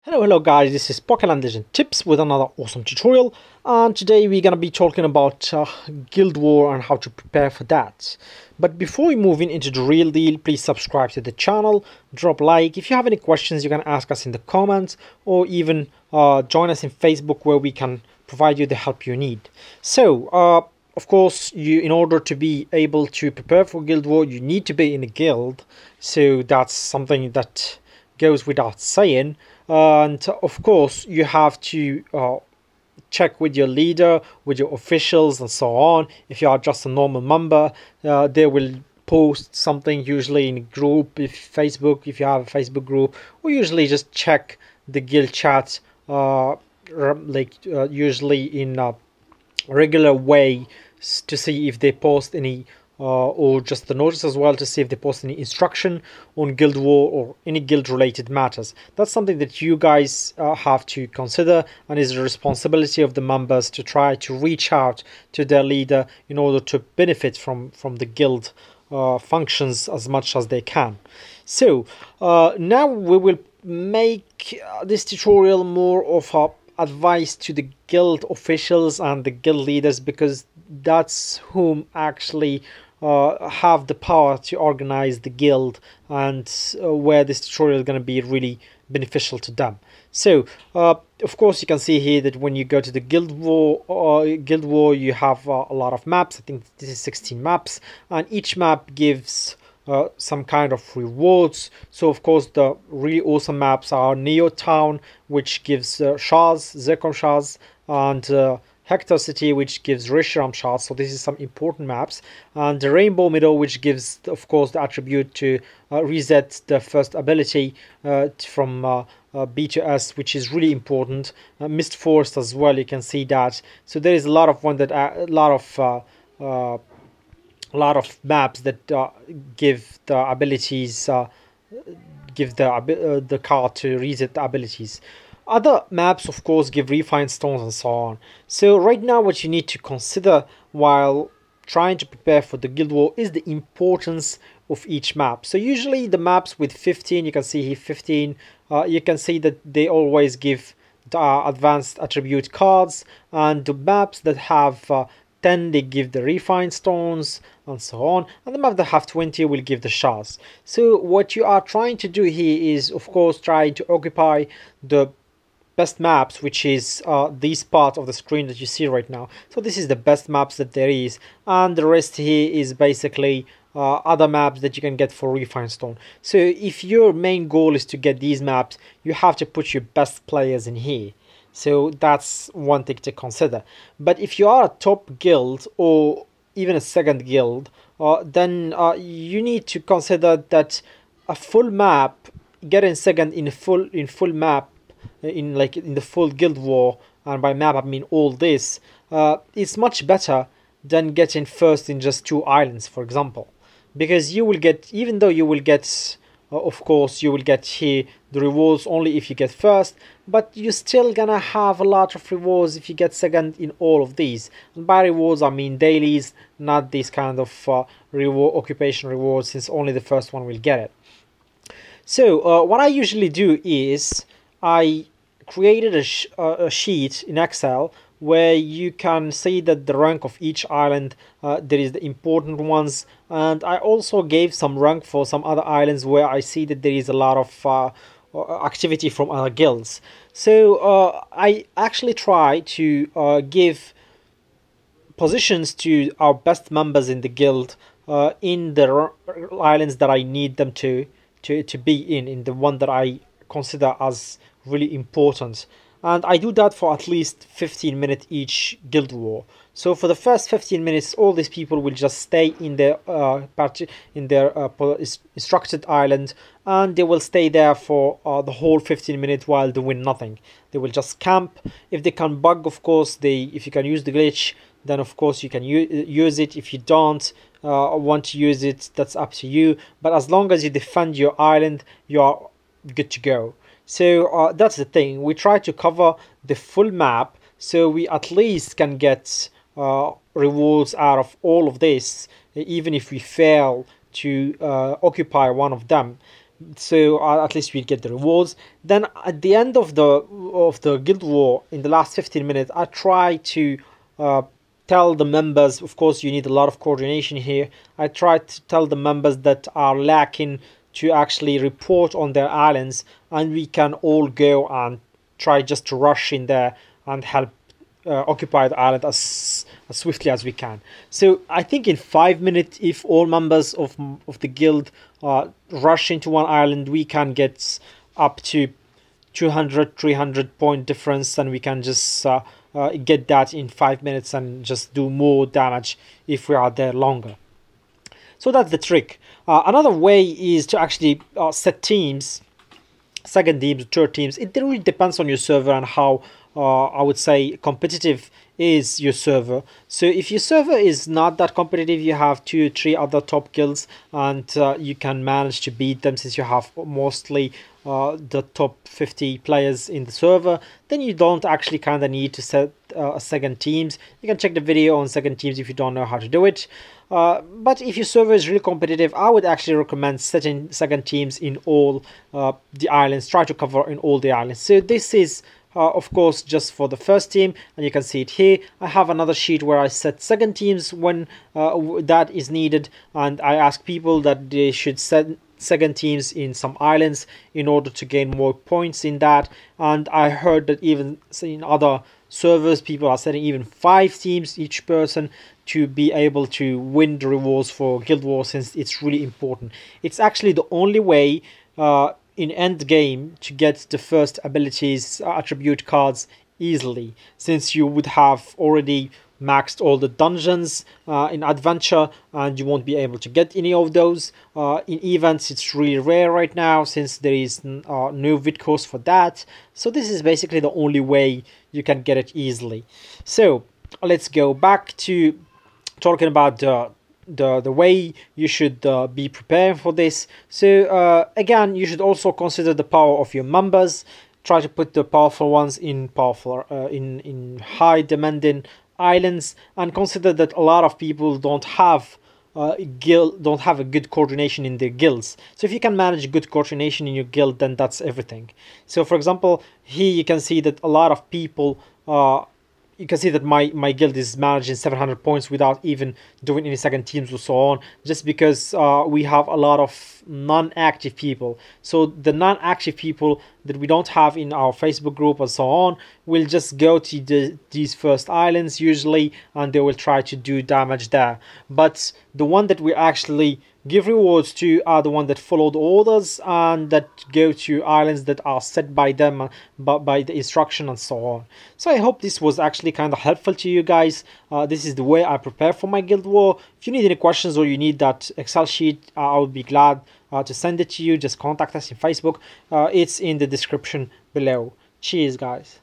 Hello guys, this is Pokéland Legend Tips with another awesome tutorial, and today we're gonna be talking about Guild War and how to prepare for that. But before we move into the real deal, please subscribe to the channel, drop a like. If you have any questions, you can ask us in the comments, or even join us in Facebook where we can provide you the help you need. So, of course, in order to be able to prepare for Guild War, you need to be in a guild. So that's something that goes without saying. And of course, you have to check with your leader, with your officials, and so on. If you are just a normal member, they will post something usually in a group, if Facebook, if you have a Facebook group, or usually just check the guild chat, usually in a regular way to see if they post any or just the notice as well to see if they post any instruction on Guild War or any guild related matters. That's something that you guys have to consider, and is the responsibility of the members to try to reach out to their leader in order to benefit from the guild functions as much as they can. So now we will make this tutorial more of a advice to the guild officials and the guild leaders, because that's whom actually have the power to organize the guild, and where this tutorial is going to be really beneficial to them. So of course you can see here that when you go to the Guild War, you have a lot of maps. I think this is 16 maps, and each map gives some kind of rewards. So of course the really awesome maps are Neo Town, which gives shards, Zircon shards, and Hector City, which gives Reshiram shards. So this is some important maps. And the Rainbow Meadow, which gives of course the attribute to reset the first ability from B to S, which is really important. Mist Forest as well, you can see that. So there is a lot of a lot of maps that give the abilities, give the card to reset the abilities. Other maps, of course, give refined stones and so on. So right now, what you need to consider while trying to prepare for the Guild War is the importance of each map. So usually the maps with 15, you can see here 15, you can see that they always give the advanced attribute cards, and the maps that have 10, they give the refined stones and so on, and the map that have 20 will give the shards. So what you are trying to do here is of course trying to occupy the best maps, which is this part of the screen that you see right now. So this is the best maps that there is, and the rest here is basically other maps that you can get for refined stone. So if your main goal is to get these maps, you have to put your best players in here. So that's one thing to consider. But if you are a top guild or even a second guild, then you need to consider that a full map, getting second in full map, in the full Guild War, and by map I mean all this, is much better than getting first in just 2 islands, for example, because you will get, even though you will get of course you will get here the rewards only if you get first, but you're still gonna have a lot of rewards if you get second in all of these. And by rewards I mean dailies, not these kind of reward occupation rewards, since only the first one will get it. So what I usually do is I created a sheet in Excel where you can see that the rank of each island, there is the important ones, and I also gave some rank for some other islands where I see that there is a lot of activity from other guilds. So I actually try to give positions to our best members in the guild in the islands that I need them to be in the one that I consider as really important. And I do that for at least 15 minutes each Guild War. So for the first 15 minutes, all these people will just stay in their instructed island, and they will stay there for the whole 15 minutes while doing nothing. They will just camp. If they can bug, of course, if you can use the glitch, then of course you can use it. If you don't want to use it, that's up to you. But as long as you defend your island, you are good to go. So that's the thing. We try to cover the full map, so we at least can get rewards out of all of this, even if we fail to occupy one of them. so at least we'd get the rewards. Then at the end of the guild war, in the last 15 minutes, I try to tell the members. Of course, you need a lot of coordination here. I try to tell the members that are lacking to actually report on their islands, and we can all go and try just to rush in there and help occupy the island as swiftly as we can. So I think in 5 minutes, if all members of the guild rush into one island, we can get up to 200 300 point difference, and we can just get that in 5 minutes and just do more damage if we are there longer. So that's the trick. Another way is to actually set teams, second teams, third teams. It really depends on your server and how I would say competitive is your server. So if your server is not that competitive, you have 2 or 3 other top guilds, and you can manage to beat them since you have mostly the top 50 players in the server, then you don't actually kind of need to set second teams. You can check the video on second teams if you don't know how to do it. But if your server is really competitive, I would actually recommend setting second teams in all the islands. Try to cover in all the islands. So this is of course just for the first team, and you can see it here. I have another sheet where I set second teams when that is needed, and I ask people that they should set second teams in some islands in order to gain more points in that. And I heard that even in other servers, people are setting even 5 teams each person to be able to win the rewards for Guild Wars, since it's really important. It's actually the only way in end game to get the first abilities attribute cards easily, since you would have already maxed all the dungeons in adventure, and you won't be able to get any of those. In events, it's really rare right now since there is no Vidcos for that. So this is basically the only way you can get it easily. So let's go back to talking about the way you should be prepared for this. So again, you should also consider the power of your members. Try to put the powerful ones in powerful in high demanding islands, and consider that a lot of people don't have a good coordination in their guilds. So if you can manage good coordination in your guild, then that's everything. So for example, here you can see that a lot of people you can see that my guild is managing 700 points without even doing any second teams or so on, just because we have a lot of non-active people. So the non-active people that we don't have in our Facebook group and so on will just go to these first islands usually, and they will try to do damage there. But the one that we actually give rewards to are the ones that follow the orders and that go to islands that are set by them, by the instruction and so on. So I hope this was actually kind of helpful to you guys. This is the way I prepare for my Guild War. If you need any questions or you need that Excel sheet, I would be glad to send it to you. Just contact us in Facebook. It's in the description below. Cheers, guys.